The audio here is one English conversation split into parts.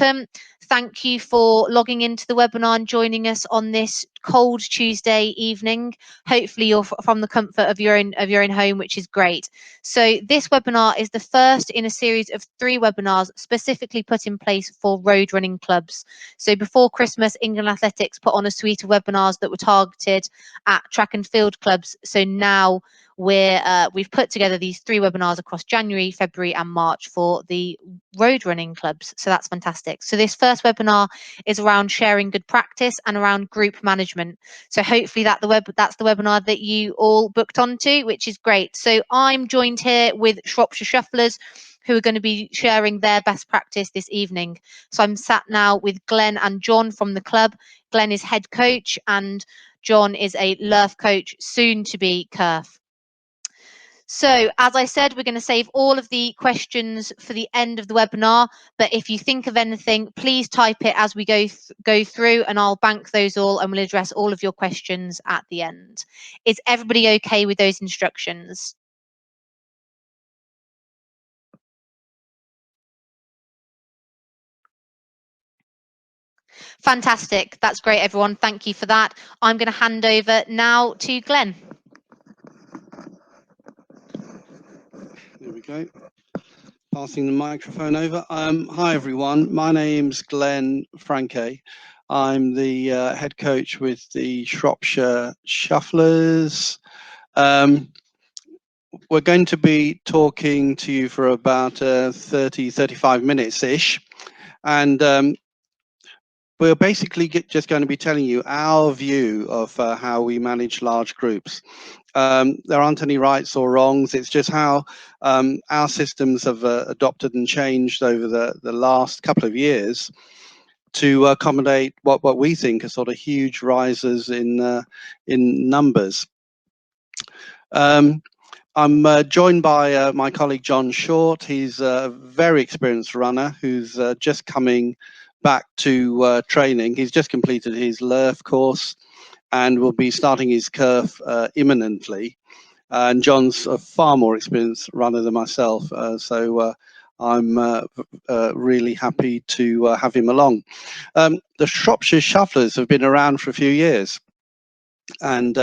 welcome. Thank you for logging into the webinar and joining us on this cold Tuesday evening. Hopefully you're from the comfort of your own home, which is great. So this webinar is the first in a series of 3 webinars specifically put in place for road running clubs. So before Christmas, England Athletics put on a suite of webinars that were targeted at track and field clubs. So now we've put together these 3 webinars across January, February and March for the road running clubs. So that's fantastic. So this first webinar is around sharing good practice and around group management. So hopefully that's the webinar that you all booked onto, which is great. So I'm joined here with Shropshire Shufflers, who are going to be sharing their best practice this evening. So I'm sat now with Glenn and John from the club. Glenn is head coach and John is a LERF coach, soon to be KERF. So as I said, we're going to save all of the questions for the end of the webinar, but if you think of anything, please type it as we go through and I'll bank those all and we'll address all of your questions at the end. Is everybody okay with those instructions? Fantastic. That's great, everyone. Thank you for that. I'm going to hand over now to Glenn. There we go. Passing the microphone over. Hi, everyone. My name's Glenn Franke. I'm the head coach with the Shropshire Shufflers. We're going to be talking to you for about 30-35 minutes-ish. And we're basically just going to be telling you our view of how we manage large groups. There aren't any rights or wrongs. It's just how our systems have adopted and changed over the last couple of years to accommodate what we think are sort of huge rises in numbers. I'm joined by my colleague John Short. He's a very experienced runner who's just coming back to training. He's just completed his LERF course and will be starting his KERF imminently. And John's a far more experienced runner than myself, so I'm really happy to have him along. The Shropshire Shufflers have been around for a few years, and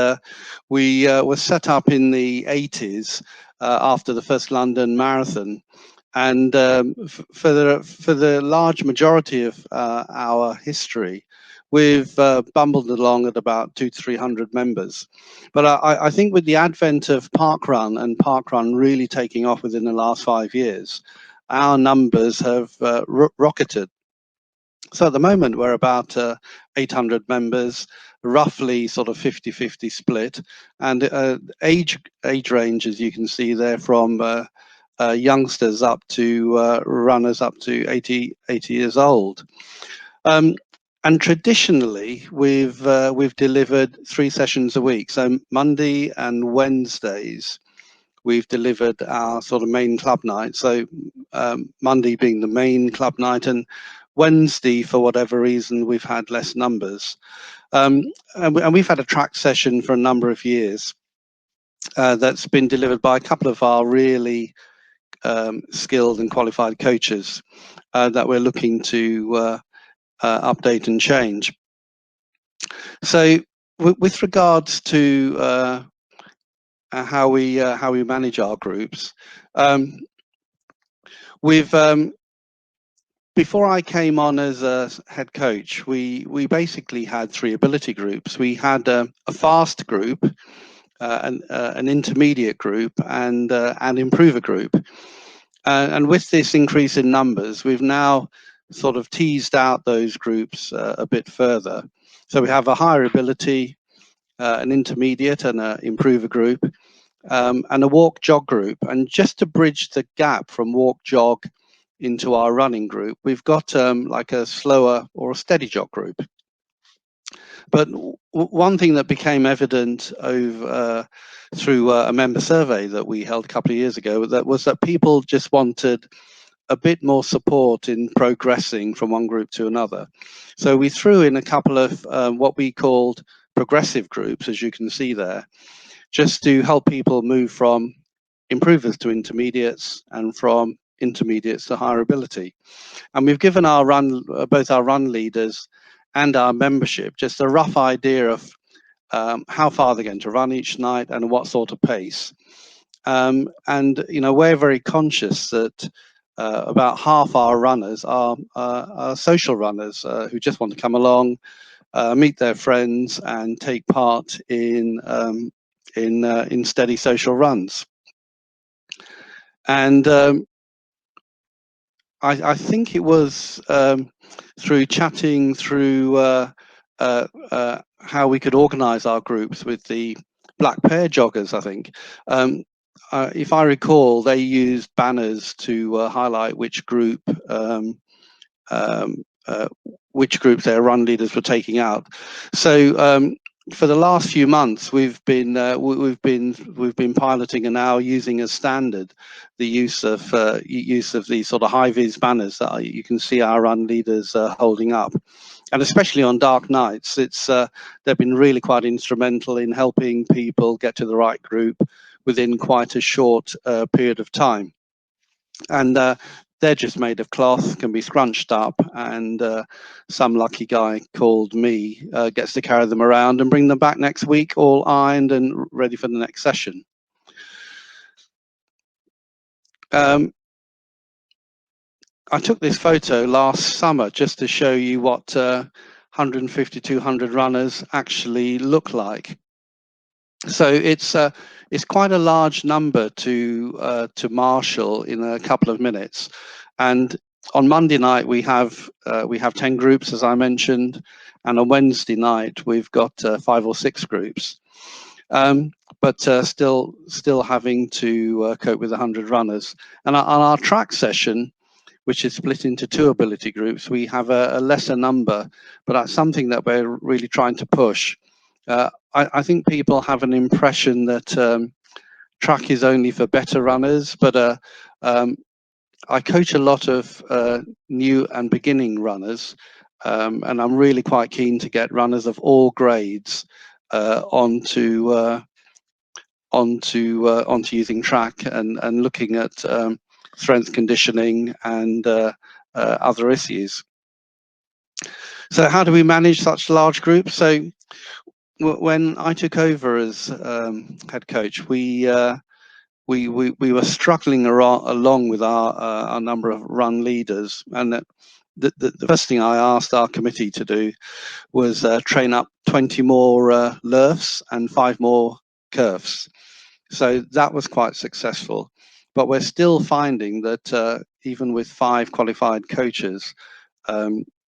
we were set up in the 80s after the first London Marathon. And for the large majority of our history, we've bumbled along at about 200 to 300 members. But I think with the advent of parkrun and parkrun really taking off within the last 5 years, our numbers have rocketed. So at the moment, we're about 800 members, roughly sort of 50-50 split. And age range, as you can see there, from youngsters up to runners up to 80 years old. And traditionally, we've delivered 3 sessions a week. So Monday and Wednesdays, we've delivered our sort of main club night. So Monday being the main club night, and Wednesday, for whatever reason, we've had less numbers. And we've had a track session for a number of years that's been delivered by a couple of our really skilled and qualified coaches that we're looking to update and change. So with regards to how we manage our groups, before I came on as a head coach, we basically had 3 ability groups. We had a fast group, an intermediate group, and an improver group. And with this increase in numbers, we've now sort of teased out those groups a bit further. So we have a higher ability, an intermediate and an improver group, and a walk jog group. And just to bridge the gap from walk jog into our running group, we've got like a slower or a steady jog group. But one thing that became evident over through a member survey that we held a couple of years ago was that people just wanted a bit more support in progressing from one group to another. So we threw in a couple of what we called progressive groups, as you can see there, just to help people move from improvers to intermediates and from intermediates to higher ability. And we've given our both our run leaders and our membership just a rough idea of how far they're going to run each night and what sort of pace. And we're very conscious that about half our runners are social runners who just want to come along, meet their friends, and take part in steady social runs. And I think it was through chatting through how we could organise our groups with the Black Pair joggers. I think, if I recall, they used banners to highlight which groups their run leaders were taking out. So for the last few months, we've been piloting and now using as standard the use of these sort of high vis banners that you can see our run leaders holding up, and especially on dark nights, they've been really quite instrumental in helping people get to the right group within quite a short period of time. And they're just made of cloth, can be scrunched up, and some lucky guy called me gets to carry them around and bring them back next week all ironed and ready for the next session. I took this photo last summer just to show you what 150, 200 runners actually look like. So it's quite a large number to marshal in a couple of minutes. And on Monday night we have 10 groups, as I mentioned, and on Wednesday night we've got 5 or 6 groups. But still having to cope with 100 runners. And on our track session, which is split into 2 ability groups, we have a lesser number, but that's something that we're really trying to push. I think people have an impression that track is only for better runners, but I coach a lot of new and beginning runners, and I'm really quite keen to get runners of all grades onto using track and looking at strength conditioning and other issues. So how do we manage such large groups? So when I took over as head coach, we were struggling along with our number of run leaders, and the first thing I asked our committee to do was train up 20 more LERFs and 5 more curves. So that was quite successful, but we're still finding that even with 5 qualified coaches,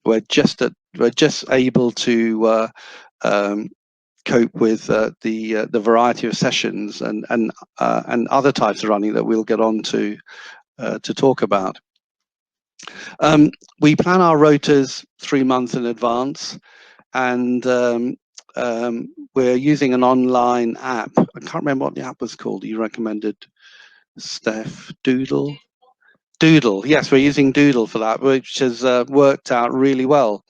we're just able to cope with the variety of sessions and other types of running that we'll get on to talk about. We plan our rotas 3 months in advance, and we're using an online app. I can't remember what the app was called. You recommended, Steph. Doodle. Yes, we're using Doodle for that, which has worked out really well.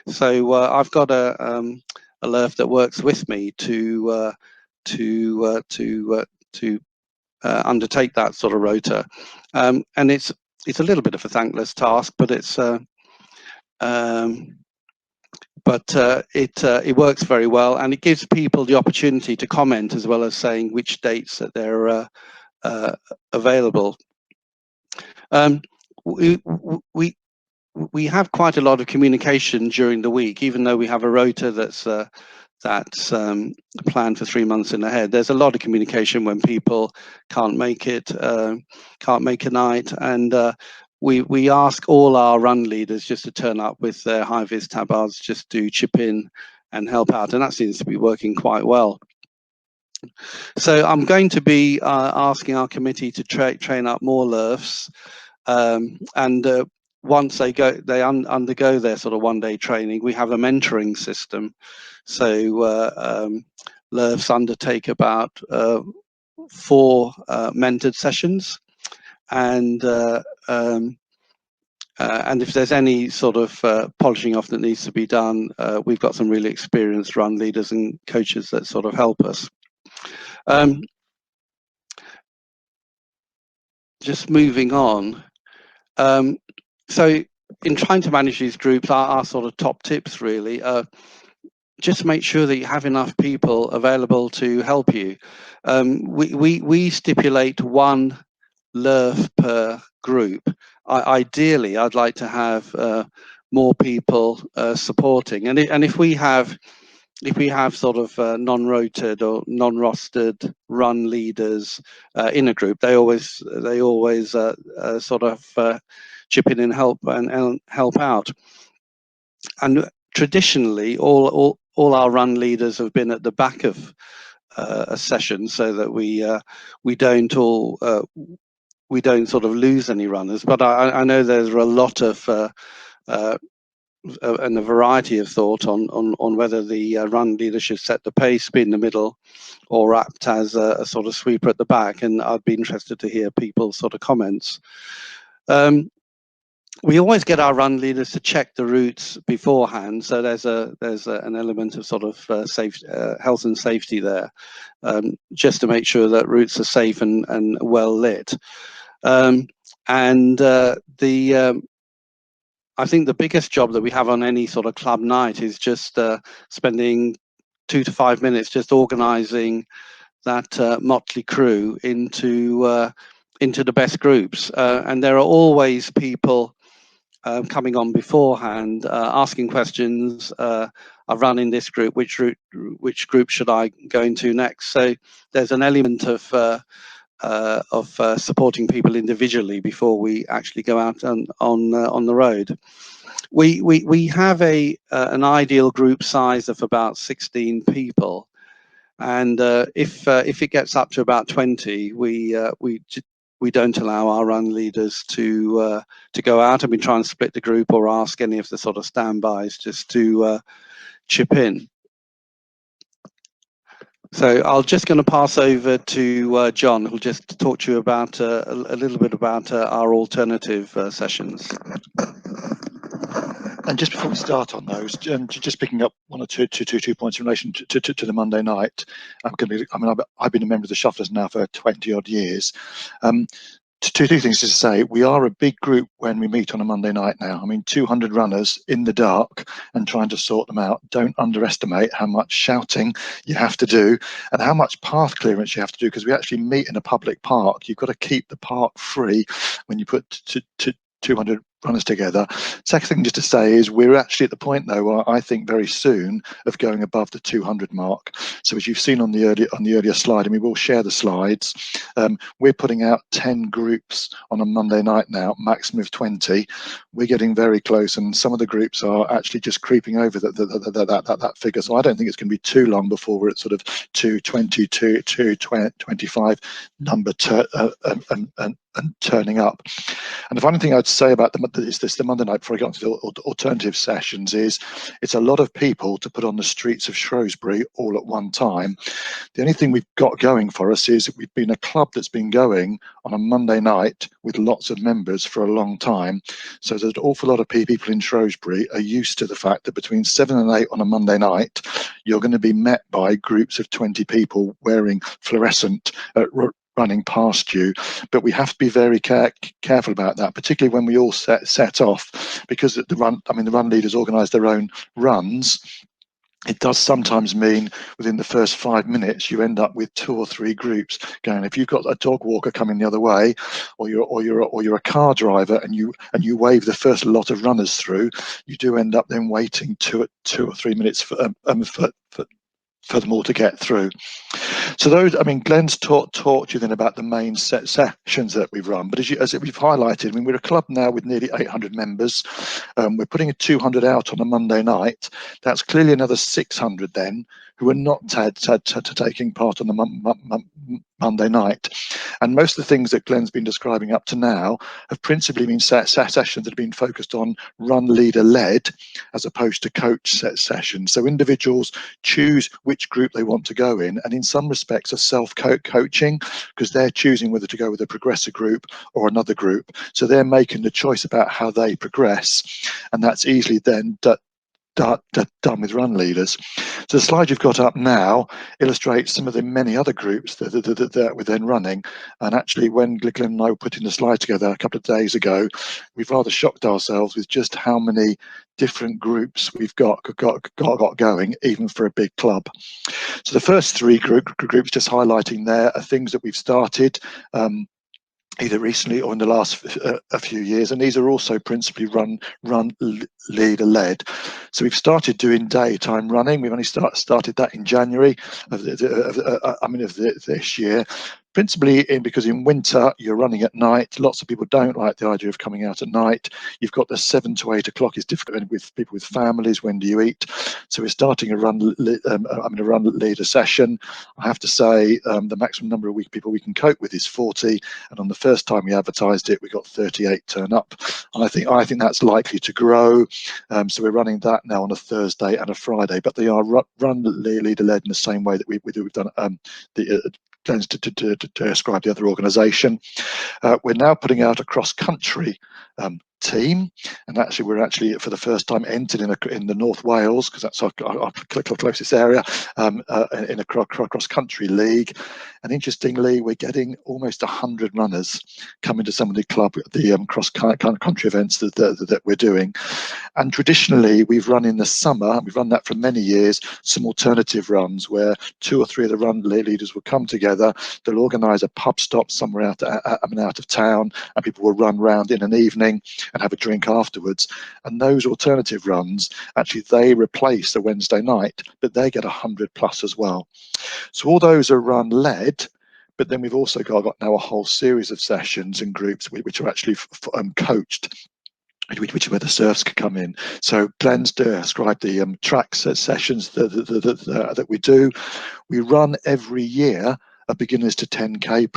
So I've got a LERF that works with me to undertake that sort of rota, and it's a little bit of a thankless task, but it works very well, and it gives people the opportunity to comment as well as saying which dates that they're available. We have quite a lot of communication during the week, even though we have a rota that's planned for 3 months in ahead. There's a lot of communication when people can't make it, can't make a night, and we ask all our run leaders just to turn up with their high vis tabards, just to chip in and help out, and that seems to be working quite well. So I'm going to be asking our committee to train up more LERFs, and once they undergo their sort of 1-day training, we have a mentoring system. So LERFs undertake about 4 mentored sessions, and if there's any sort of polishing off that needs to be done, we've got some really experienced run leaders and coaches that sort of help us. Just moving on. So in trying to manage these groups, our sort of top tips really are just make sure that you have enough people available to help you. We stipulate one LERF per group. Ideally, I'd like to have more people supporting, and if we have sort of non-rotated or non-rostered run leaders in a group, they always sort of chip in and help out. And traditionally, all our run leaders have been at the back of a session, so that we don't sort of lose any runners. But I know there's a lot of and a variety of thought on whether the run leader should set the pace, be in the middle, or act as a sort of sweeper at the back. And I'd be interested to hear people's sort of comments. We always get our run leaders to check the routes beforehand, so there's an element of sort of health and safety there, just to make sure that routes are safe and well lit. I think the biggest job that we have on any sort of club night is just spending 2 to 5 minutes just organising that motley crew into the best groups, and there are always people coming on beforehand, asking questions. I've run in this group. Which group should I go into next? So there's an element of supporting people individually before we actually go out on the road. We have an ideal group size of about 16 people, and if it gets up to about 20, we don't allow our run leaders to go out, and we try and split the group or ask any of the sort of standbys just to chip in. So I'm just going to pass over to John, who'll just talk to you about a little bit about our alternative sessions. And just before we start on those, just picking up one or two points in relation to the Monday night. I've been a member of the Shufflers now for 20 odd years. Two things to say. We are a big group when we meet on a Monday night now. I mean, 200 runners in the dark and trying to sort them out. Don't underestimate how much shouting you have to do and how much path clearance you have to do, because we actually meet in a public park. You've got to keep the park free when you put 200 runners together. Second thing just to say is we're actually at the point though where I think very soon of going above the 200 mark. So as you've seen on the earlier slide, and we will share the slides, we're putting out 10 groups on a Monday night now, maximum of 20. We're getting very close, and some of the groups are actually just creeping over that figure. So I don't think it's going to be too long before we're at sort of 220, 225 number and turning up. And the final thing I'd say about the Monday night, before I get onto the alternative sessions, is it's a lot of people to put on the streets of Shrewsbury all at one time. The only thing we've got going for us is that we've been a club that's been going on a Monday night with lots of members for a long time. So there's an awful lot of people in Shrewsbury are used to the fact that between 7 and 8 on a Monday night, you're going to be met by groups of 20 people wearing fluorescent running past you. But we have to be very careful about that, particularly when we all set off, because the run leaders organise their own runs. It does sometimes mean within the first 5 minutes you end up with 2 or 3 groups going. If you've got a dog walker coming the other way, or you're a car driver, and you wave the first lot of runners through, you do end up then waiting 2 or 3 minutes for them all to get through. So those, Glenn's talked to you then about the main sessions that we've run, but as we've highlighted, we're a club now with nearly 800 members. We're putting a 200 out on a Monday night. That's clearly another 600 then who are not taking part on the Monday night. And most of the things that Glenn's been describing up to now have principally been sessions that have been focused on run leader led as opposed to coach sessions. So individuals choose which group they want to go in, and in some respects are self-coaching, because they're choosing whether to go with a progressor group or another group. So they're making the choice about how they progress, and that's easily then done with run leaders. So the slide you've got up now illustrates some of the many other groups that we're then running. And actually, when Glenn and I were putting the slide together a couple of days ago, we've rather shocked ourselves with just how many different groups we've got going, even for a big club. So the first three groups, just highlighting there, are things that we've started either recently or in the last a few years, and these are also principally run leader led. So we've started doing daytime running. We've only started that in January of this year. Principally because in winter you're running at night. Lots of people don't like the idea of coming out at night. You've got the 7 to 8 o'clock is difficult with people with families. When do you eat? So we're starting a run leader session. I have to say the maximum number of people we can cope with is 40, and on the first time we advertised it, we got 38 turn up. And I think that's likely to grow. So we're running that now on a Thursday and a Friday, but they are run leader led in the same way that we've done to describe the other organisation. We're now putting out a cross-country team, and actually we're for the first time entered in the North Wales, because that's our closest area, in a cross-country league. And interestingly, we're getting almost 100 runners coming to some of the cross-country events that we're doing. And traditionally, we've run in the summer, we've run that for many years, some alternative runs where 2 or 3 of the run leaders will come together. They'll organise a pub stop somewhere out of town, and people will run round in an evening and have a drink afterwards. And those alternative runs, actually, they replace the Wednesday night, but they get 100 plus as well. So all those are run led. But then we've also got now a whole series of sessions and groups which are actually coached, which is where the surfs could come in. So Glenn's described the track sessions that we do. We run every year a beginners to 10k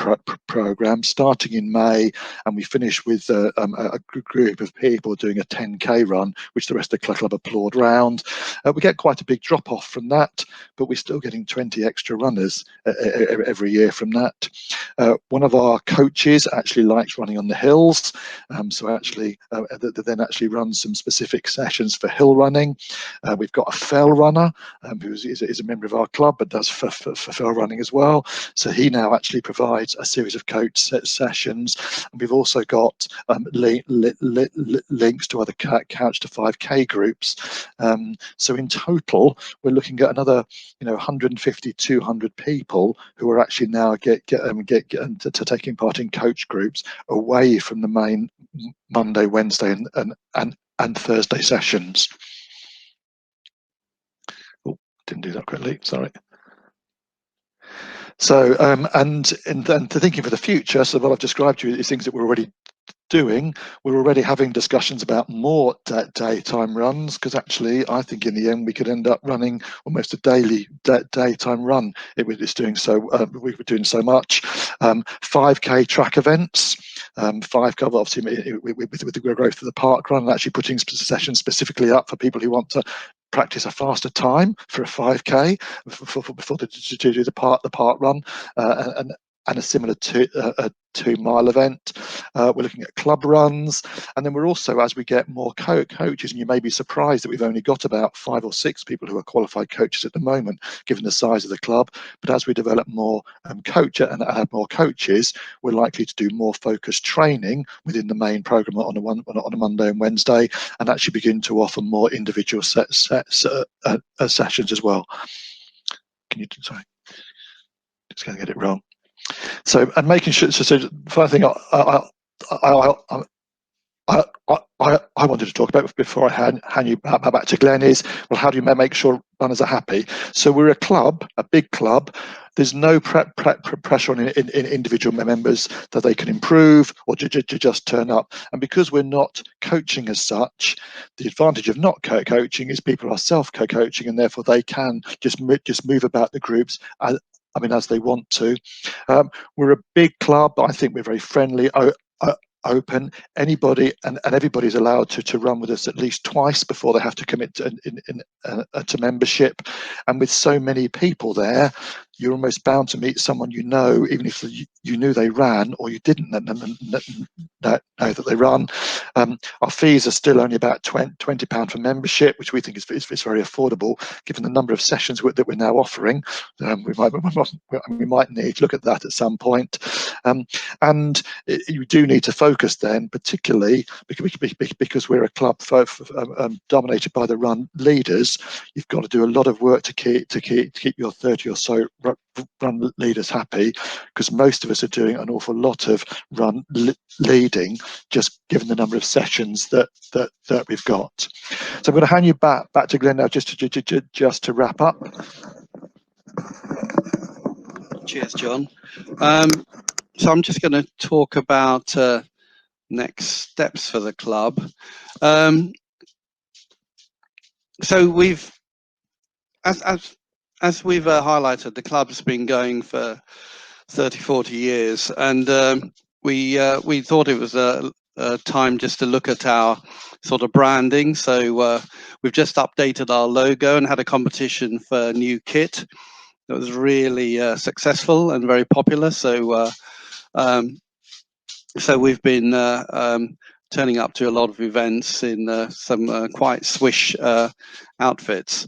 program starting in May, and we finish with a group of people doing a 10k run, which the rest of the club applaud round. We get quite a big drop off from that, but we're still getting 20 extra runners every year from that. One of our coaches actually likes running on the hills, so actually then actually runs some specific sessions for hill running. We've got a fell runner who is a member of our club but does for fell running as well. So he now actually provides a series of coach sessions. And we've also got links to other Couch to 5K groups. So in total, we're looking at another 150, 200 people who are actually now get to taking part in coach groups away from the main Monday, Wednesday and Thursday sessions. Oh, didn't do that correctly, sorry. So, and to thinking for the future, so what I've described to you is things that we're already doing. We're already having discussions about more daytime runs, because actually I think in the end we could end up running almost a daily daytime run. It's doing so, we were doing so much. 5k track events, 5k obviously with the growth of the park run, and actually putting sessions specifically up for people who want to practice a faster time for a 5k before they do the park run, and a similar 2-mile event. We're looking at club runs, and then we're also, as we get more coaches, and you may be surprised that we've only got about 5 or 6 people who are qualified coaches at the moment, given the size of the club. But as we develop more coach and add more coaches, we're likely to do more focused training within the main program on a Monday and Wednesday, and actually begin to offer more individual sessions as well. Can you? Sorry, just going to get it wrong. So, and making sure. So the final thing I wanted to talk about before I hand you back to Glenn is, well, how do you make sure runners are happy? So we're a club, a big club. There's no pressure on individual members that they can improve or to just turn up. And because we're not coaching as such, the advantage of not coaching is people are self-coaching, and therefore they can just move about the groups as they want to. We're a big club. I think we're very friendly, open. Anybody and everybody's allowed to run with us at least twice before they have to commit to membership. And with so many people there, you're almost bound to meet someone you know, even if you knew they ran or you didn't know that they run. Our fees are still only about £20 for membership, which we think is very affordable given the number of sessions that we're now offering. We might need to look at that at some point. And you do need to focus then, particularly because we're a club dominated by the run leaders. You've got to do a lot of work to keep your 30 or so run leaders happy, because most of us are doing an awful lot of run leading, just given the number of sessions that we've got. So I'm going to hand you back to Glenn now, just to wrap up. Cheers, John. So I'm just going to talk about next steps for the club. So we've, as we've highlighted, the club's been going for 30-40 years, and we thought it was a time just to look at our sort of branding. So we've just updated our logo and had a competition for new kit that was really successful and very popular. So so we've been turning up to a lot of events in some quite swish outfits.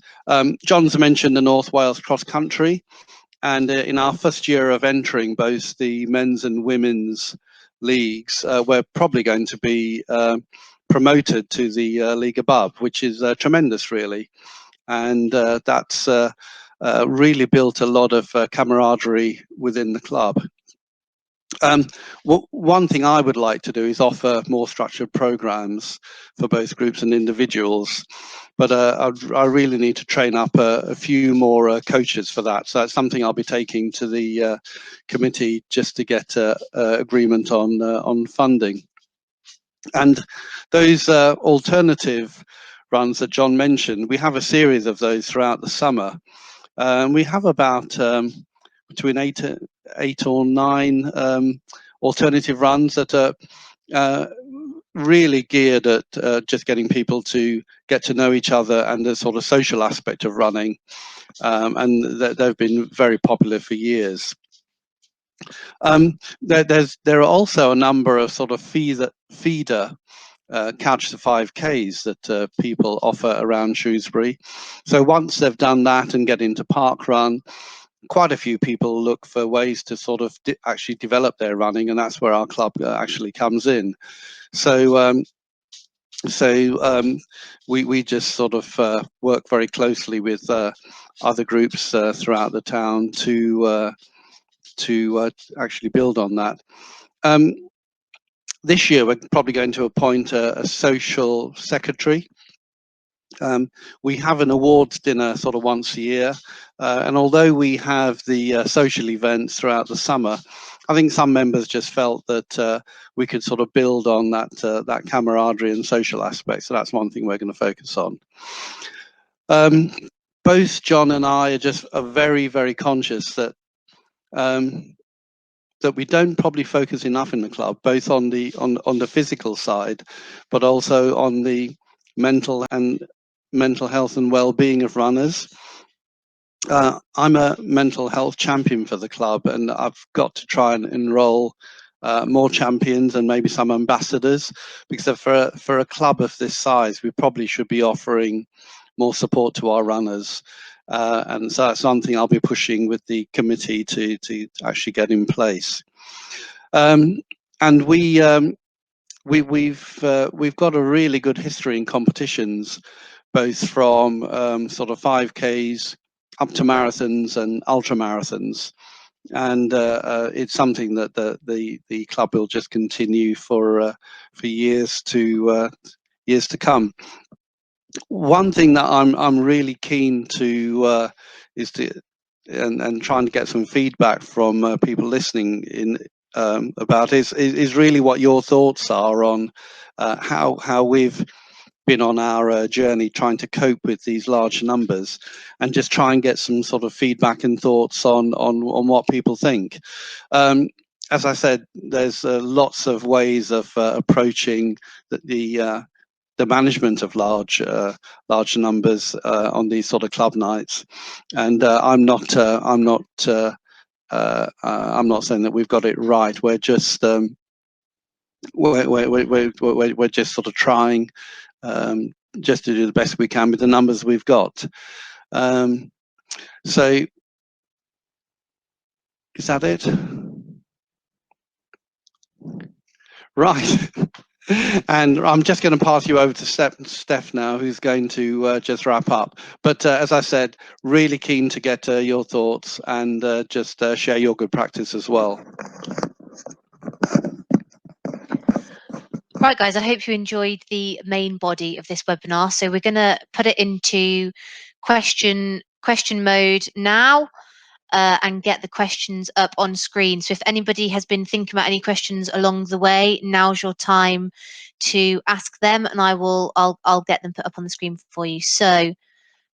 John's mentioned the North Wales Cross Country, and in our first year of entering both the men's and women's leagues, we're probably going to be promoted to the league above, which is tremendous, really. And that's really built a lot of camaraderie within the club. One thing I would like to do is offer more structured programs for both groups and individuals, but I really need to train up a few more coaches for that. So that's something I'll be taking to the committee just to get agreement on funding. And those alternative runs that John mentioned, we have a series of those throughout the summer. We have about between eight or nine alternative runs that are really geared at just getting people to get to know each other and the sort of social aspect of running, and they've been very popular for years. There are also a number of sort of feeder couch to 5Ks that people offer around Shrewsbury. So once they've done that and get into park run, quite a few people look for ways to sort of actually develop their running, and that's where our club actually comes in. So we just sort of work very closely with other groups throughout the town to actually build on that. This year we're probably going to appoint a social secretary. We have an awards dinner sort of once a year, and although we have the social events throughout the summer, I think some members just felt that we could sort of build on that camaraderie and social aspect. So that's one thing we're going to focus on. Both John and I are very, very conscious that that we don't probably focus enough in the club, both on the physical side, but also on the mental health and well-being of runners. I'm a mental health champion for the club, and I've got to try and enroll more champions and maybe some ambassadors, because for a club of this size, we probably should be offering more support to our runners. And so that's something I'll be pushing with the committee to actually get in place. And we've got a really good history in competitions, both from sort of 5Ks up to marathons and ultra marathons, and it's something that the club will just continue for years to come. One thing that I'm really keen to is to and trying to get some feedback from people listening in about is really what your thoughts are on how we've been on our journey trying to cope with these large numbers, and just try and get some sort of feedback and thoughts on what people think. As I said, there's lots of ways of approaching the the management of large numbers on these sort of club nights. And I'm not saying that we've got it right. We're just we're just sort of trying just to do the best we can with the numbers we've got. So is that it? Right. And I'm just going to pass you over to Steph now, who's going to just wrap up. But as I said, really keen to get your thoughts and just share your good practice as well. Right, guys, I hope you enjoyed the main body of this webinar. So we're going to put it into question mode now and get the questions up on screen. So if anybody has been thinking about any questions along the way, now's your time to ask them, and I'll get them put up on the screen for you. So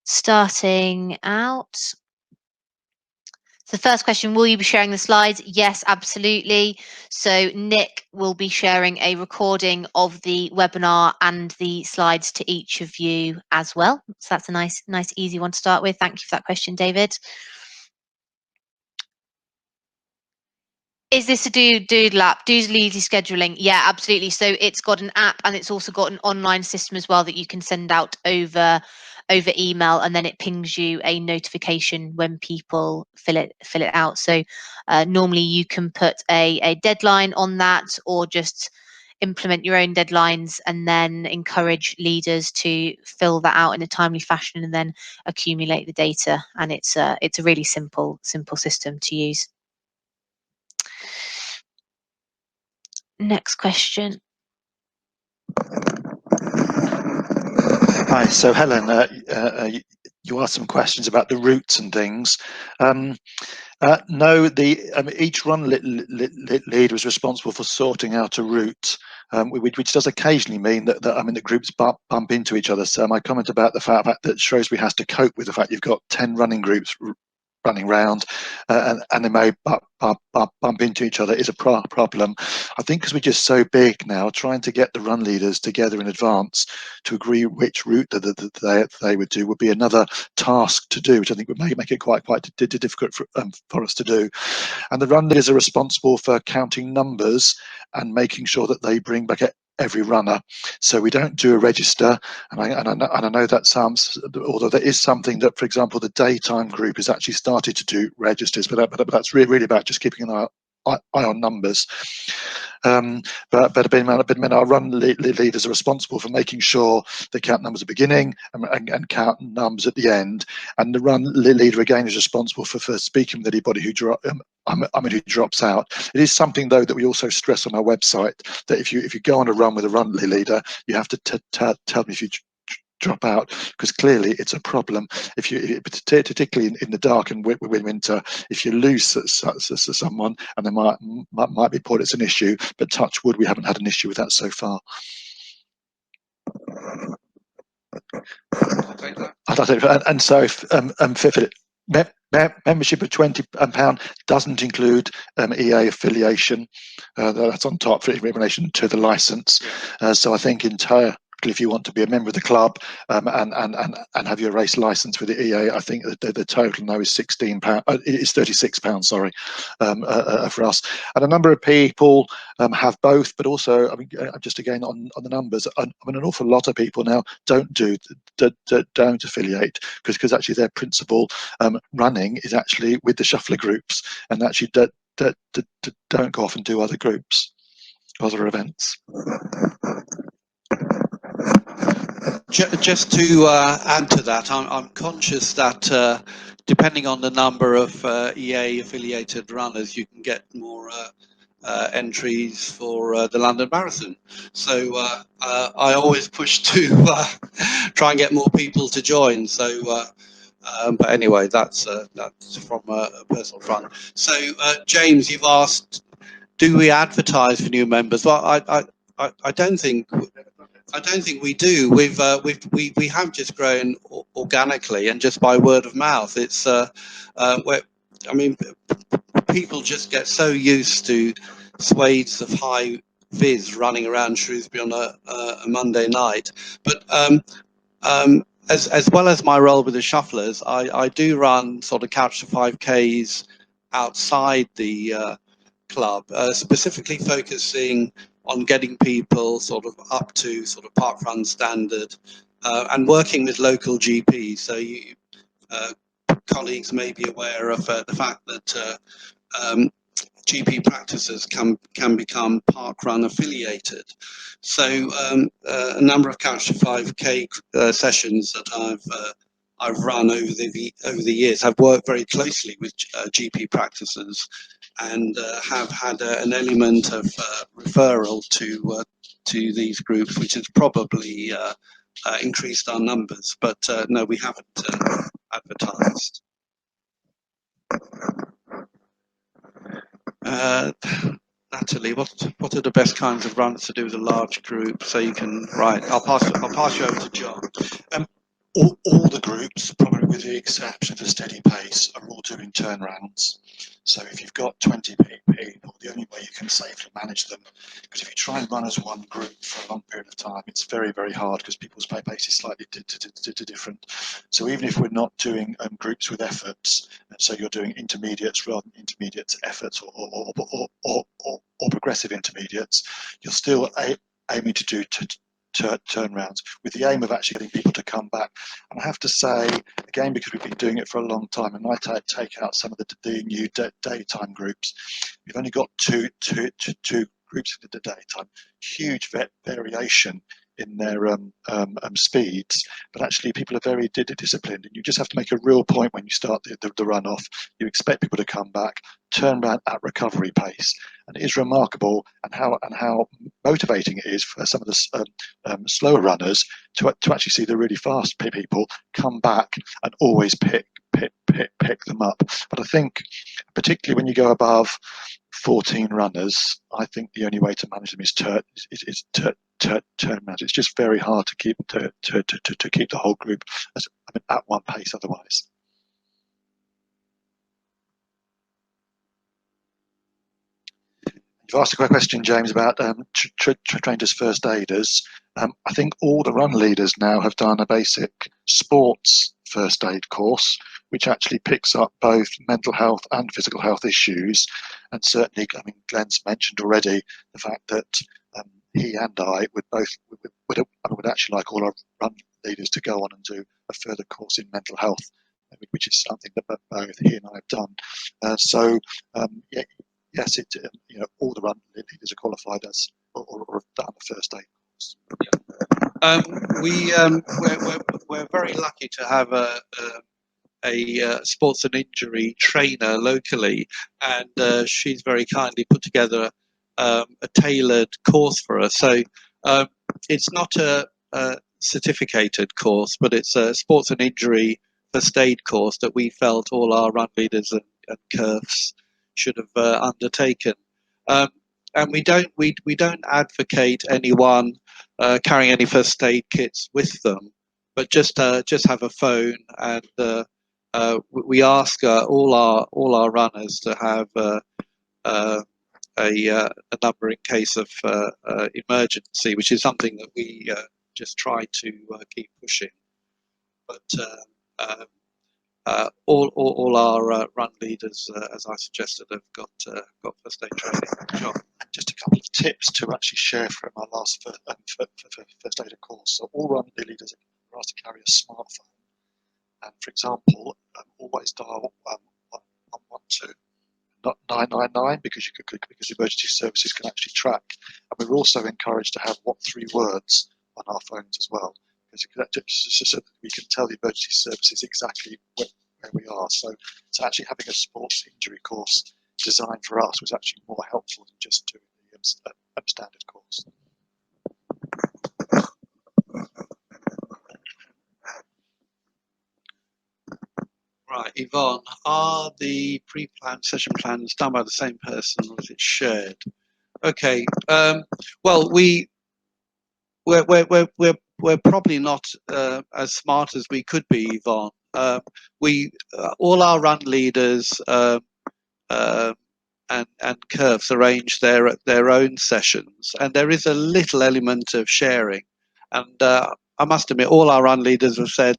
starting out. So the first question, will you be sharing the slides? Yes, absolutely. So Nick will be sharing a recording of the webinar and the slides to each of you as well. So that's a nice, easy one to start with. Thank you for that question, David. Is this a Doodle app? Doodle easy scheduling? Yeah, absolutely. So it's got an app and it's also got an online system as well that you can send out over email, and then it pings you a notification when people fill it out. So normally you can put a deadline on that, or just implement your own deadlines and then encourage leaders to fill that out in a timely fashion and then accumulate the data. And it's a really simple system to use. Next question. Hi, so Helen, you asked some questions about the routes and things. No, each run leader is responsible for sorting out a route, which does occasionally mean that the groups bump into each other. So my comment about the fact that Shrewsbury has to cope with the fact you've got 10 running groups running round, and they may bump into each other is a problem. I think because we're just so big now, trying to get the run leaders together in advance to agree which route that they would do would be another task to do, which I think would make it quite difficult for us to do. And the run leaders are responsible for counting numbers and making sure that they bring back every runner. So we don't do a register, and I know that sounds, although there is something that, for example, the daytime group has actually started to do registers, but that's really about just keeping an eye on numbers. But our run leaders are responsible for making sure they count numbers at the beginning and count numbers at the end. And the run leader again is responsible for speaking with anybody who who drops out. It is something though that we also stress on our website, that if you go on a run with a run leader, you have to tell them if you drop out, because clearly it's a problem. If you, particularly in the dark and winter, if you lose someone, and they might be put, it's an issue. But touch wood, we haven't had an issue with that so far. And so if membership of £20 doesn't include EA affiliation, that's on top in relation to the license. So I think if you want to be a member of the club and have your race license with the EA, I think the total now is £16. It's £36, sorry, for us. And a number of people have both, but also, I mean, just again on the numbers, I mean, an awful lot of people now don't affiliate because actually their principal running is actually with the shuffler groups, and actually don't go off and do other groups, other events. Just to add to that, I'm conscious that depending on the number of EA affiliated runners, you can get more entries for the London Marathon. So I always push to try and get more people to join. So, but anyway, that's from a personal front. So James, you've asked, do we advertise for new members? Well, I don't think we do. We have just grown organically and just by word of mouth. It's I mean, people just get so used to swathes of high viz running around Shrewsbury on a Monday night. But as well as my role with the Shufflers, I do run sort of couch to 5Ks outside the club, specifically focusing on getting people sort of up to sort of park run standard, and working with local GPs. So you colleagues may be aware of the fact that GP practices can become parkrun affiliated. So a number of couch to 5K sessions that I've run over the years have worked very closely with GP practices, and have had an element of referral to these groups, which has probably increased our numbers. But no, we haven't advertised. Natalie, what are the best kinds of runs to do with a large group? So you can I'll pass you over to John. All the groups, probably with the exception of the steady pace, are all doing turnarounds. So if you've got 20 people, the only way you can safely manage them, because if you try and run as one group for a long period of time, it's very, very hard because people's pace is slightly different. So even if we're not doing groups with efforts, and so you're doing intermediates rather than intermediates efforts or progressive intermediates, you're still aiming to do turnarounds with the aim of actually getting people to come back. And I have to say, again, because we've been doing it for a long time, and I take out some of the new daytime groups, we've only got two groups in the daytime. Huge variation in their speeds, but actually people are very disciplined, and you just have to make a real point when you start the run off. You expect people to come back, turn around at recovery pace, and it is remarkable and how motivating it is for some of the slower runners to actually see the really fast people come back and always pick them up. But I think particularly when you go above 14 runners, I think the only way to manage them is turn around. It's just very hard to keep keep the whole group at one pace otherwise. You've asked a question, James, about trained as first aiders. I think all the run leaders now have done a basic sports first aid course, which actually picks up both mental health and physical health issues. And certainly, I mean, Glenn's mentioned already the fact that he and I would actually like all our run leaders to go on and do a further course in mental health, which is something that both he and I have done. Yes, all the run leaders are qualified as or have done the first aid course. We're very lucky to have a sports and injury trainer locally, and she's very kindly put together a tailored course for us. So it's not a certificated course, but it's a sports and injury first aid course that we felt all our run leaders and CERFs should have undertaken. And we don't advocate anyone carrying any first aid kits with them, but just have a phone, and we ask all our runners to have a number in case of emergency, which is something that we just try to keep pushing. But all our run leaders, as I suggested, have got first aid training. John. Just a couple of tips to actually share from our last first aid course. So all run leaders are asked to carry a smartphone, and for example, always dial 112, not 999, because emergency services can actually track. And we're also encouraged to have 3 words on our phones as well, because so that we can tell the emergency services exactly where we are. So actually having a sports injury course designed for us was actually more helpful than just doing the standard course. Right, Yvonne, are the pre-planned session plans done by the same person, or is it shared? Okay. Well, we're probably not as smart as we could be, Yvonne. All our run leaders and Curves arrange their own sessions, and there is a little element of sharing. And I must admit, all our run leaders have said,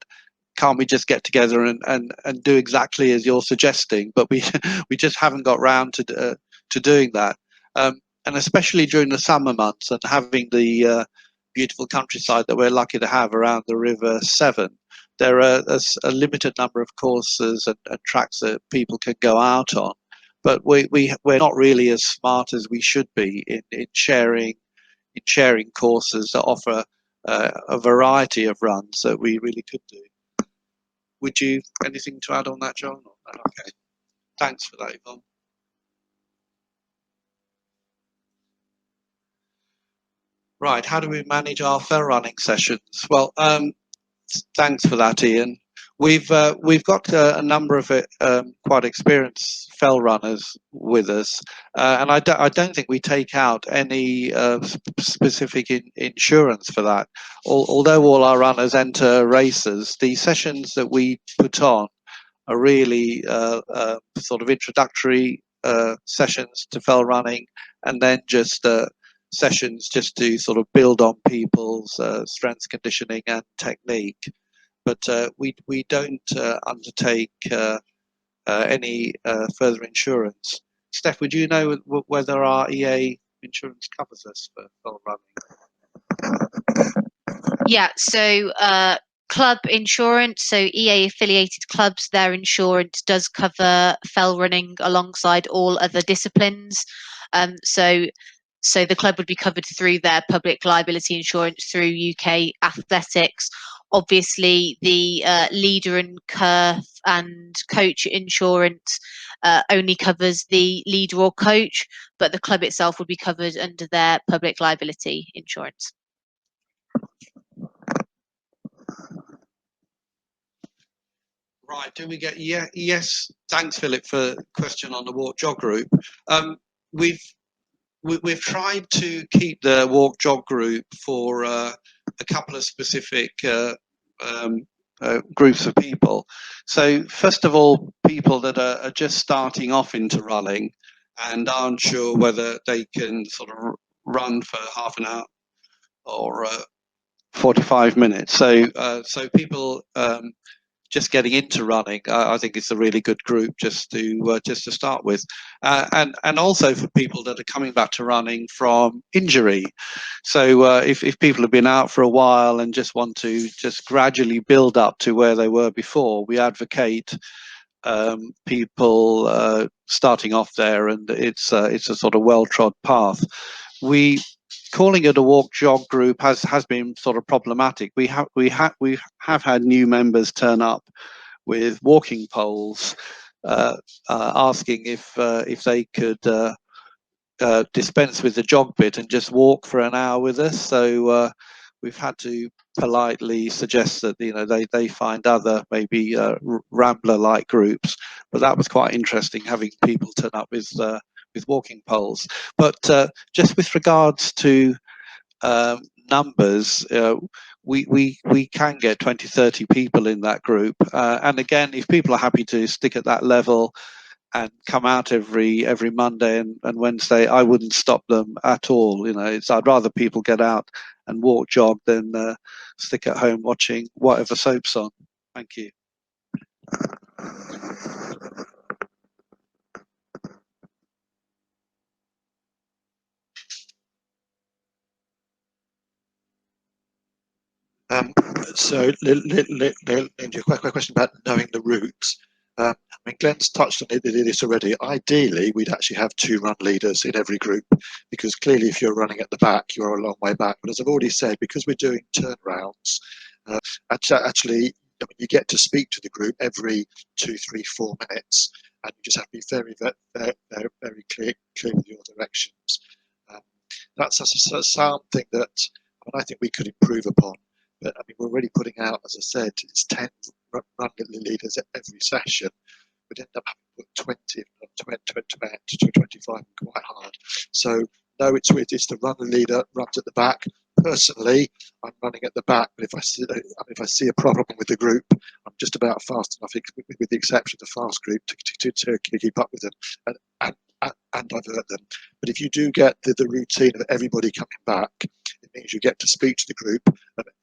can't we just get together and do exactly as you're suggesting? But we we just haven't got round to doing that. And especially during the summer months and having the beautiful countryside that we're lucky to have around the River Severn, there are a limited number of courses and tracks that people can go out on. But we're not really as smart as we should be in sharing courses that offer a variety of runs that we really could do. Would you anything to add on that, John? Okay, thanks for that, Yvonne. Right, how do we manage our fell running sessions? Well, thanks for that, Ian. We've got a number of quite experienced fell runners with us, and I don't think we take out any specific insurance for that. Although all our runners enter races, the sessions that we put on are really sort of introductory sessions to fell running, and then just sessions just to sort of build on people's strength conditioning and technique. But we don't undertake any further insurance. Steph, would you know whether our EA insurance covers us for fell running? Yeah, so club insurance, so EA affiliated clubs, their insurance does cover fell running alongside all other disciplines. So the club would be covered through their public liability insurance through UK Athletics. Obviously, the leader and curve and coach insurance only covers the leader or coach, but the club itself would be covered under their public liability insurance. Right, do we get yes? Thanks, Philip, for the question on the walk jog group. We've tried to keep the walk jog group for a couple of specific groups of people. So first of all, people that are just starting off into running and aren't sure whether they can sort of run for half an hour or 45 minutes. So people just getting into running, I think it's a really good group just to start with, and also for people that are coming back to running from injury. So if people have been out for a while and just want to just gradually build up to where they were before, we advocate people starting off there, and it's a sort of well-trod path. Calling it a walk jog group has been sort of problematic. We have had new members turn up with walking poles, asking if they could dispense with the jog bit and just walk for an hour with us. So we've had to politely suggest that they find other maybe rambler like groups. But that was quite interesting, having people turn up with walking poles. But just with regards to numbers, we can get 20-30 people in that group, and again, if people are happy to stick at that level and come out every Monday and Wednesday, I wouldn't stop them at all. I'd rather people get out and walk jog than stick at home watching whatever soap's on. Thank you. So, Lindsay, a question about knowing the routes. I mean, Glenn's touched on this already. Ideally, we'd actually have 2 run leaders in every group, because clearly if you're running at the back, you're a long way back. But as I've already said, because we're doing turnarounds, actually, I mean, you get to speak to the group every 2, 3, 4 minutes, and you just have to be very, very, very clear with your directions. That's something that I think we could improve upon. But I mean, we're already putting out, as I said, it's 10 run leaders at every session. We'd end up having to put 20 to 25 quite hard. So no, it's the run leader runs at the back. Personally, I'm running at the back, but if I see a problem with the group, I'm just about fast enough, with the exception of the fast group, to keep up with them. and divert them. But if you do get the routine of everybody coming back, it means you get to speak to the group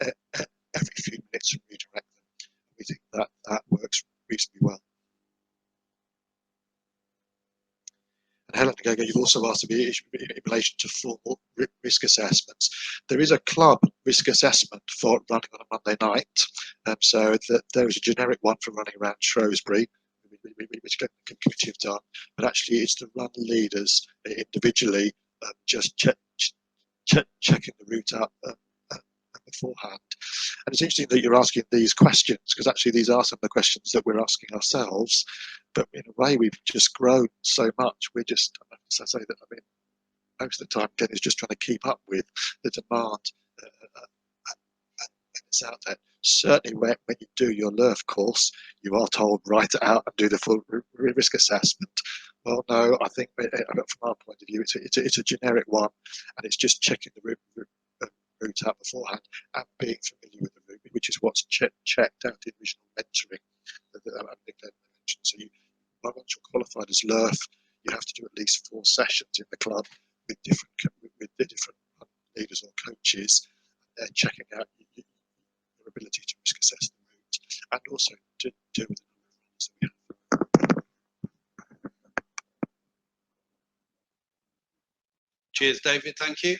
every few minutes and redirect them. We think that works reasonably well. And Helen, you've also asked me in relation to formal risk assessments. There is a club risk assessment for running on a Monday night. So there is a generic one for running around Shrewsbury, which the committee have done. But actually, it's the run leaders individually just checking the route out beforehand. And it's interesting that you're asking these questions, because actually these are some of the questions that we're asking ourselves. But in a way, we've just grown so much. We're just, as I say, that I mean, most of the time, Ken is just trying to keep up with the demand that's out there. Certainly, when you do your LERF course, you are told write it out and do the full risk assessment. Well, no, I think from our point of view, it's a generic one, and it's just checking the route out beforehand and being familiar with the route, which is what's checked out in regional mentoring. So once you're qualified as LERF, you have to do at least 4 sessions in the club with the different leaders or coaches. They're checking out your ability to risk assess the route and also to deal with the number of runs that we have. Cheers, David. Thank you.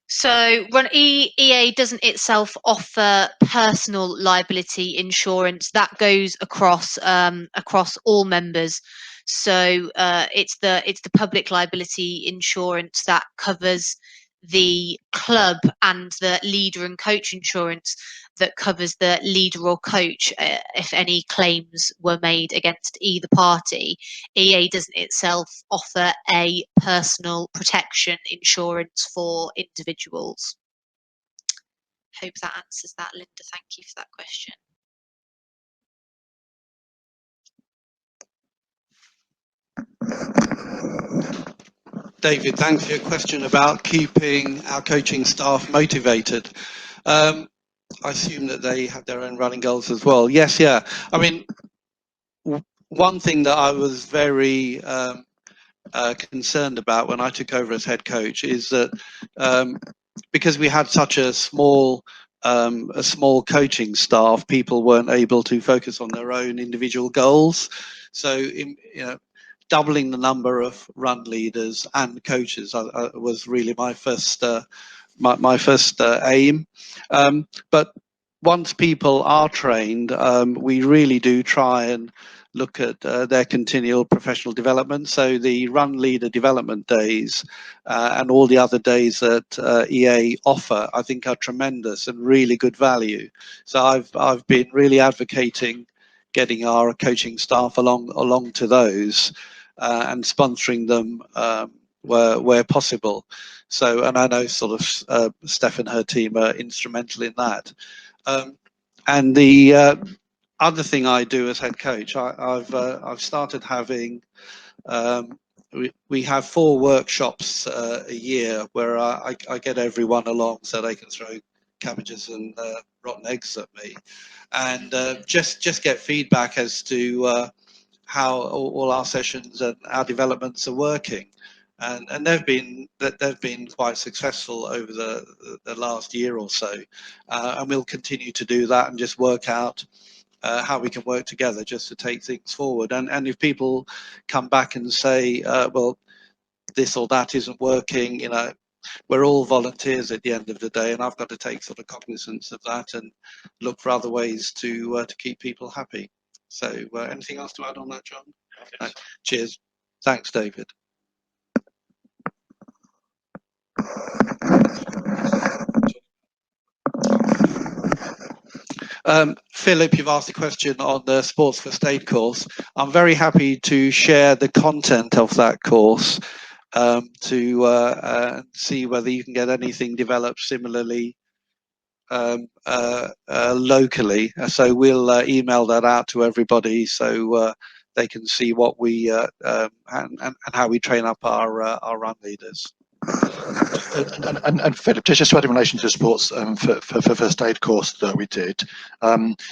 So EA doesn't itself offer personal liability insurance that goes across all members. So it's the public liability insurance that covers the club, and the leader and coach insurance that covers the leader or coach if any claims were made against either party. EA doesn't itself offer a personal protection insurance for individuals. Hope that answers that, Linda. Thank you for that question. David, thanks for your question about keeping our coaching staff motivated. I assume that they have their own running goals as well. Yes, yeah. I mean, one thing that I was very concerned about when I took over as head coach is that because we had such a small coaching staff, people weren't able to focus on their own individual goals. So, doubling the number of run leaders and coaches was really my first aim. But once people are trained, we really do try and look at their continual professional development. So the run leader development days and all the other days that EA offer, I think, are tremendous and really good value. So I've been really advocating getting our coaching staff along to those and sponsoring them where possible. So, and I know sort of Steph and her team are instrumental in that. And the other thing I do as head coach, I've started having we have 4 workshops a year where I get everyone along so they can throw cabbages and rotten eggs at me, and just get feedback as to how all our sessions and our developments are working. And they've been quite successful over the last year or so, and we'll continue to do that and just work out how we can work together just to take things forward. And if people come back and say, well, this or that isn't working, we're all volunteers at the end of the day, and I've got to take sort of cognizance of that and look for other ways to keep people happy. So anything else to add on that, John? Yes. Cheers. Thanks, David. Philip, you've asked a question on the Sports First Aid course. I'm very happy to share the content of that course to see whether you can get anything developed similarly locally. So we'll email that out to everybody so they can see what we and how we train up our run leaders. And Philip, just to add in relation to the sports for first aid course that we did,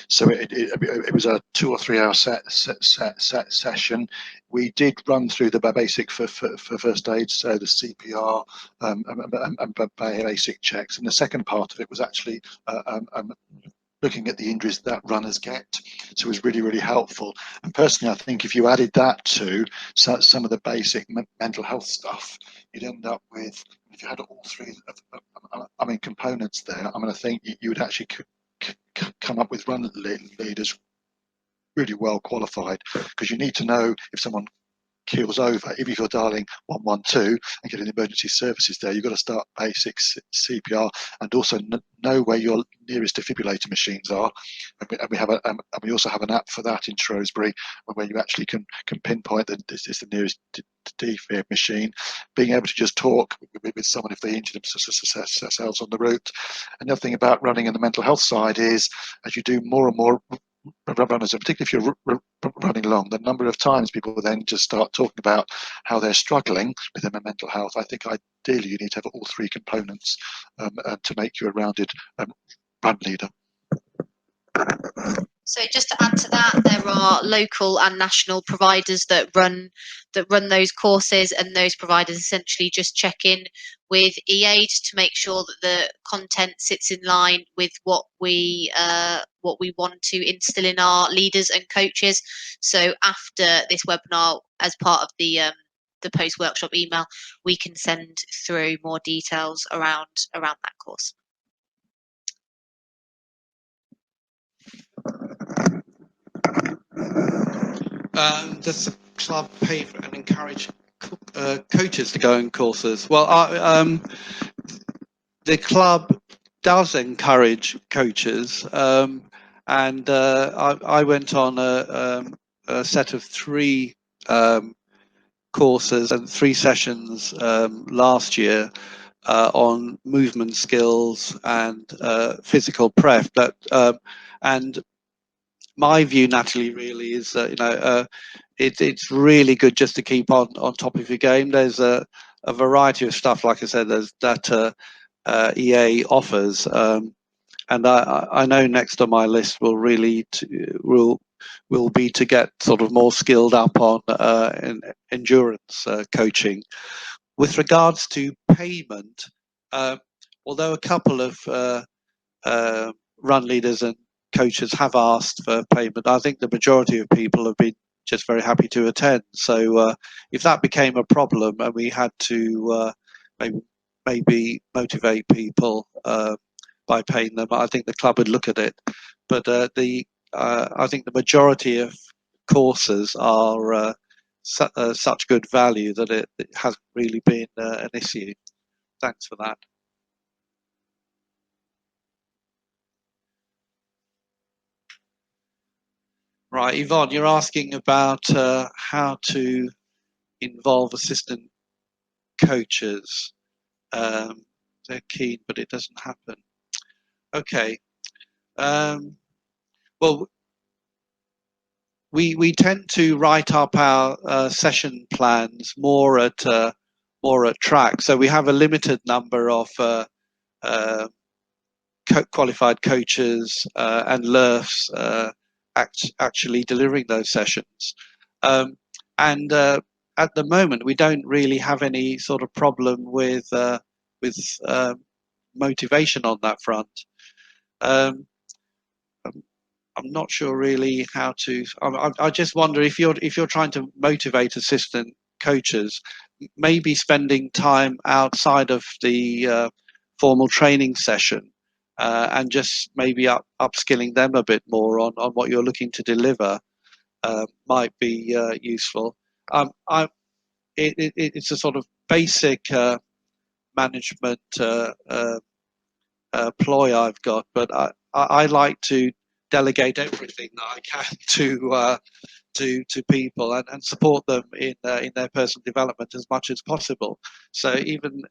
so it was a 2 or 3 hour session. We did run through the basic for first aid, so the CPR and basic checks, and the second part of it was actually looking at the injuries that runners get. So it was really, really helpful. And personally, I think if you added that to some of the basic mental health stuff, you'd end up with, if you had all three components there, I think you would actually come up with run leaders really well qualified, because you need to know if someone keels over. If you're dialing 112 and getting emergency services there, you've got to start basic CPR and also know where your nearest defibrillator machines are. And we also have an app for that in Shrewsbury, where you actually can pinpoint that this is the nearest defib machine. Being able to just talk with someone if they injure themselves on the route. Another thing about running in the mental health side is, as you do more and more runners, and particularly if you're running along, the number of times people then just start talking about how they're struggling with their mental health. I think ideally you need to have all three components to make you a rounded run leader. So just to add to that, there are local and national providers that run those courses, and those providers essentially just check in with EA to make sure that the content sits in line with what we want to instill in our leaders and coaches. So after this webinar, as part of the post-workshop email, we can send through more details around that course. Does the club pay for and encourage coaches to go on courses? Well, the club does encourage coaches, and I went on a set of 3 courses and 3 sessions last year on movement skills and physical prep. And my view, Natalie, really is it's really good just to keep on top of your game. There's a variety of stuff, like I said, there's that EA offers, and I know next on my list will be to get sort of more skilled up on endurance coaching. With regards to payment, although a couple of run leaders and coaches have asked for payment, I think the majority of people have been just very happy to attend. So if that became a problem and we had to maybe motivate people by paying them, I think the club would look at it. But I think the majority of courses are such good value that it hasn't really been an issue. Thanks for that. Right, Yvonne, you're asking about how to involve assistant coaches. They're keen, but it doesn't happen. Okay. Well, we tend to write up our session plans more at track. So we have a limited number of qualified coaches and LERFs actually delivering those sessions. And at the moment, we don't really have any sort of problem with motivation on that front. I'm not sure really how to. I just wonder if you're trying to motivate assistant coaches, maybe spending time outside of the formal training session and just maybe upskilling them a bit more on what you're looking to deliver might be useful. It's a sort of basic management ploy I've got, but I like to delegate everything that I can to people and support them in their personal development as much as possible. So even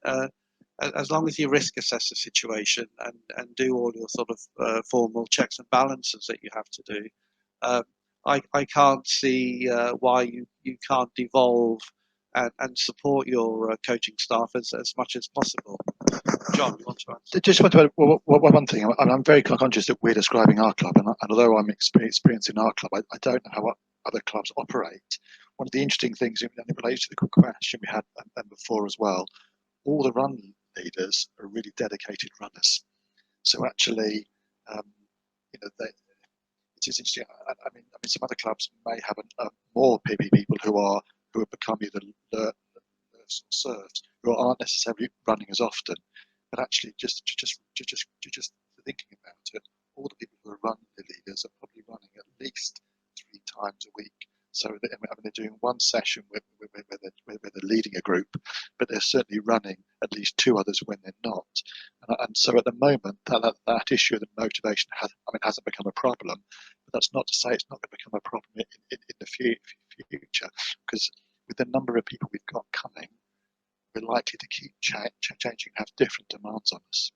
as long as you risk assess the situation and do all your sort of formal checks and balances that you have to do, I can't see why you can't devolve and support your coaching staff as much as possible. John, you want to answer? Just want to add one thing. I'm very conscious that we're describing our club, and although I'm experiencing our club, I don't know how other clubs operate. One of the interesting things, and it relates to the question we had before as well, all the run leaders are really dedicated runners. So actually, it is interesting. I mean, some other clubs may have more people who have become either served, who aren't necessarily running as often. But actually, just thinking about it, all the people who are run leaders are probably running at least 3 times a week. So they're doing one session where they're leading a group, but they're certainly running at least 2 others when they're not. And so at the moment, that issue of the motivation hasn't become a problem. But that's not to say it's not going to become a problem in the future, because with the number of people we've got coming, we're likely to keep changing, have different demands on us.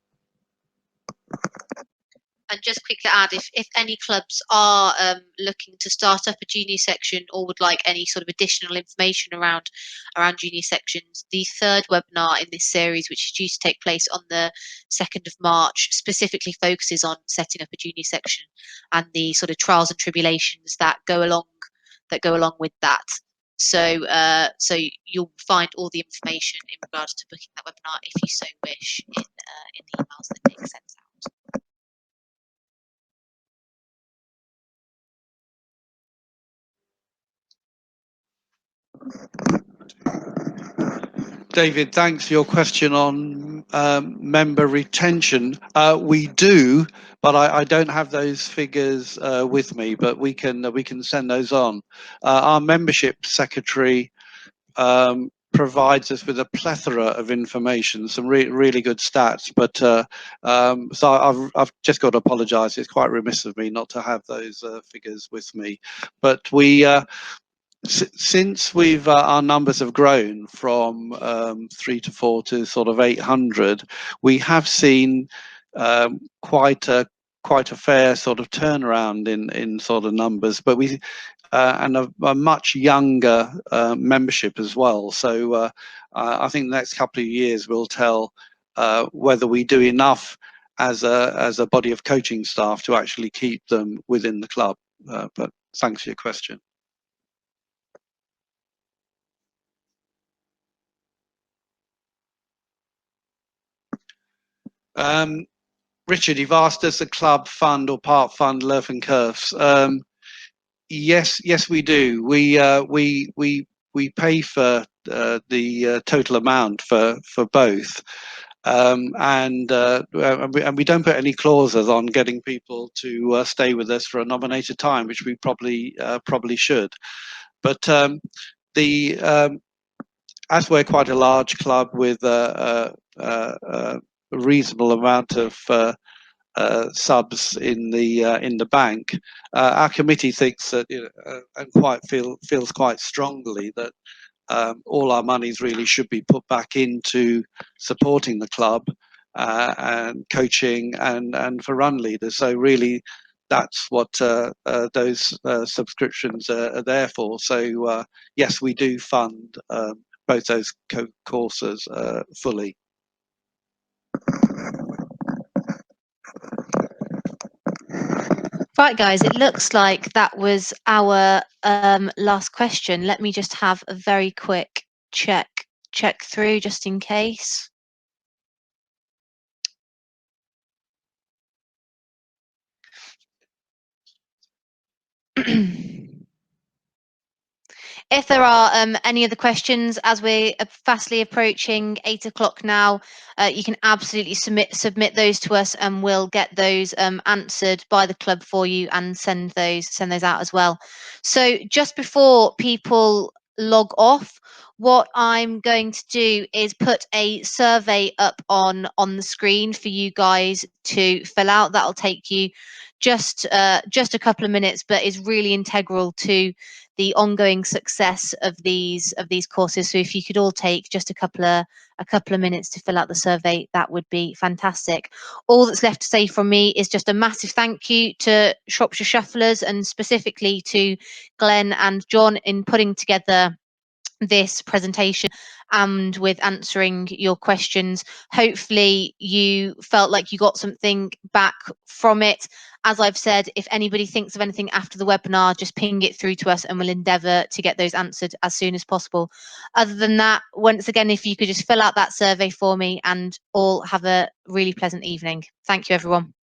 And just quickly add, if any clubs are looking to start up a junior section or would like any sort of additional information around junior sections, the 3rd webinar in this series, which is due to take place on the 2nd of March, specifically focuses on setting up a junior section and the sort of trials and tribulations that go along with that. So so you'll find all the information in regards to booking that webinar, if you so wish, in the emails that Nick sends out. David, thanks for your question on member retention. We do, but I don't have those figures with me, but we can send those on. Our membership secretary provides us with a plethora of information, some really good stats. But so I've just got to apologise. It's quite remiss of me not to have those figures with me. But we. Since our numbers have grown from 3 to 4 to sort of 800, we have seen quite a fair sort of turnaround in sort of numbers, but we and a much younger membership as well. So I think the next couple of years will tell whether we do enough as a body of coaching staff to actually keep them within the club. But thanks for your question. Richard, you've asked us a club fund or part fund Lerf and Kerfs. Yes, we do. We pay for the total amount for both, and we don't put any clauses on getting people to stay with us for a nominated time, which we probably should. But as we're quite a large club with a reasonable amount of subs in the bank, our committee thinks that and feels quite strongly that all our monies really should be put back into supporting the club and coaching and for run leaders. So really, that's what those subscriptions are there for. So yes, we do fund both those courses fully. Right, guys, it looks like that was our last question. Let me just have a very quick check through just in case. If there are any other questions, as we're fastly approaching 8 o'clock now, you can absolutely submit those to us, and we'll get those answered by the club for you and send those out as well. So just before people log off, what I'm going to do is put a survey up on the screen for you guys to fill out. That'll take you just a couple of minutes, but is really integral to the ongoing success of these courses. So if you could all take just a couple of minutes to fill out the survey, that would be fantastic. All that's left to say from me is just a massive thank you to Shropshire Shufflers, and specifically to Glenn and John in putting together this presentation and with answering your questions. Hopefully you felt like you got something back from it. As I've said, if anybody thinks of anything after the webinar, just ping it through to us and we'll endeavour to get those answered as soon as possible. Other than that, once again, if you could just fill out that survey for me, and all have a really pleasant evening. Thank you, everyone.